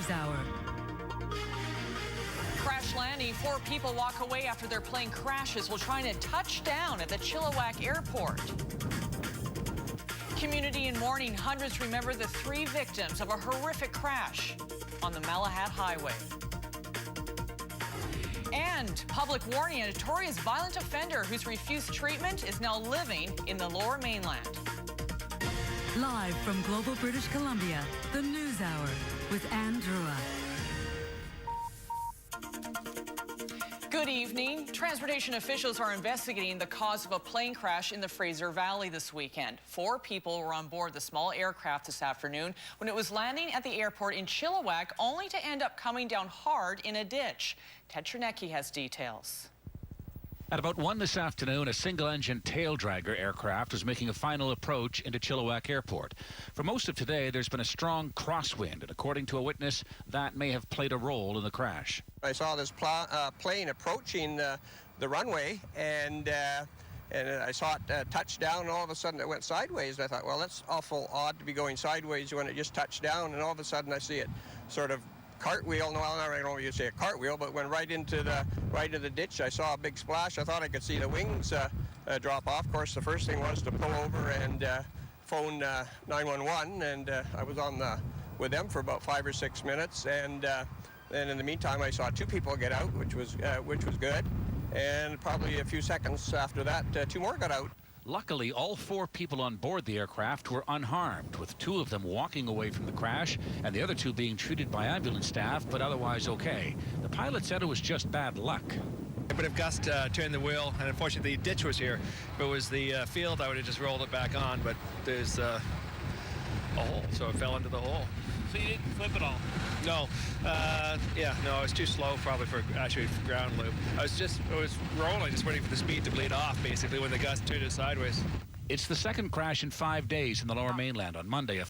Hour. Crash landing. 4 people walk away after their plane crashes while trying to touch down at the Chilliwack airport. Community in mourning. Hundreds remember the 3 victims of a horrific crash on the Malahat Highway. And public warning, a notorious violent offender who's refused treatment is now living in the Lower Mainland. Live from Global British Columbia, the News Hour with Ann Drua. Good evening. Transportation officials are investigating the cause of a plane crash in the Fraser Valley this weekend. 4 people were on board the small aircraft this afternoon when it was landing at the airport in Chilliwack, only to end up coming down hard in a ditch. Ted Chernecki has details. At about 1 this afternoon, a single-engine tail-dragger aircraft was making a final approach into Chilliwack Airport. For most of today, there's been a strong crosswind, and according to a witness, that may have played a role in the crash. I saw this plane approaching the runway, and I saw it touch down, and all of a sudden it went sideways. And I thought, well, that's awful odd to be going sideways when it just touched down, and all of a sudden I see it sort of cartwheel. No, I don't know if you say a cartwheel, but went right into the ditch. I saw a big splash. I thought I could see the wings drop off. Of course, the first thing was to pull over and phone 911, and I was on with them for about 5 or 6 minutes. And then in the meantime, I saw 2 people get out, which was good. And probably a few seconds after that, 2 more got out. Luckily, all 4 people on board the aircraft were unharmed, with 2 of them walking away from the crash and the other 2 being treated by ambulance staff, but otherwise okay. The pilot said it was just bad luck. A bit of gust turned the wheel, and unfortunately the ditch was here. If it was the field, I would have just rolled it back on, but there's a hole, so it fell into the hole. So you didn't flip it all? No, no, I was too slow probably for ground loop. I was rolling, just waiting for the speed to bleed off, basically, when the gust turned it sideways. It's the second crash in 5 days in the Lower Mainland. On Monday, a